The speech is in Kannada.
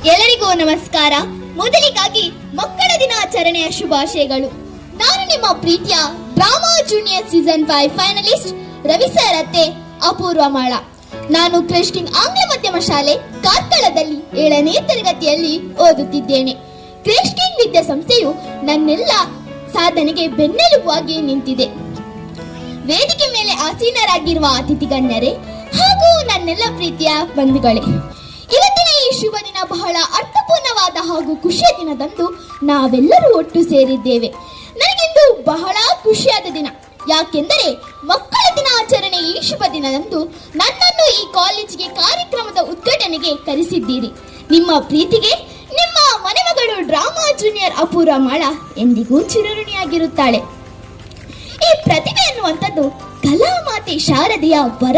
ಎಲ್ಲರಿಗೂ ನಮಸ್ಕಾರ. ಮೊದಲಿಗಾಗಿ ಮಕ್ಕಳ ದಿನಾಚರಣೆಯ ಶುಭಾಶಯಗಳು. ನಾನು ನಿಮ್ಮ ಪ್ರೀತಿಯ drama junior season 5 finalist Ravi sir ಅತ್ತೆ ಅಪೂರ್ವ ಮಾಳ. ನಾನು ಕ್ರಿಶ್ ಕಿಂಗ್ ಆಂಗ್ಲ ಮಾಧ್ಯಮ ಶಾಲೆ ಕಾರ್ಕಳದಲ್ಲಿ 7ನೇ ತರಗತಿಯಲ್ಲಿ ಓದುತ್ತಿದ್ದೇನೆ. ಕ್ರಿಶ್ ಕಿಂಗ್ ವಿದ್ಯಾಸಂಸ್ಥೆಯು ನನ್ನೆಲ್ಲ ಸಾಧನೆಗೆ ಬೆನ್ನೆಲುಬಾಗಿ ನಿಂತಿದೆ. ವೇದಿಕೆ ಮೇಲೆ ಆಸೀನರಾಗಿರುವ ಅತಿಥಿ ಗಣ್ಯರೇ ಹಾಗೂ ನನ್ನೆಲ್ಲ ಪ್ರೀತಿಯ ಬಂಧುಗಳೇ, ಇವತ್ತಿನ ಈ ಶುಭ ದಿನ ಬಹಳ ಅರ್ಥಪೂರ್ಣವಾದ ಹಾಗೂ ಖುಷಿಯ ದಿನದಂದು ನಾವೆಲ್ಲರೂ ಒಟ್ಟು ಸೇರಿದ್ದೇವೆ. ನನಗಿಂದು ಬಹಳ ಖುಷಿಯಾದ ದಿನ. ಯಾಕೆಂದರೆ ಮಕ್ಕಳ ದಿನಾಚರಣೆ ಈ ಶುಭ ದಿನದಂದು ನನ್ನನ್ನು ಈ ಕಾಲೇಜಿಗೆ ಕಾರ್ಯಕ್ರಮದ ಉದ್ಘಾಟನೆಗೆ ಕರೆಸಿದ್ದೀರಿ. ನಿಮ್ಮ ಪ್ರೀತಿಗೆ ನಿಮ್ಮ ಮನೆಮಗಳು ಡ್ರಾಮಾ ಜೂನಿಯರ್ ಅಪೂರ್ವ ಮಾಳ ಎಂದಿಗೂ ಚಿರಋಣಿಯಾಗಿರುತ್ತಾಳೆ. ಈ ಪ್ರತಿಭೆ ಎನ್ನುವಂಥದ್ದು ಕಲಾಮಾತೆ ಶಾರದೆಯ ವರ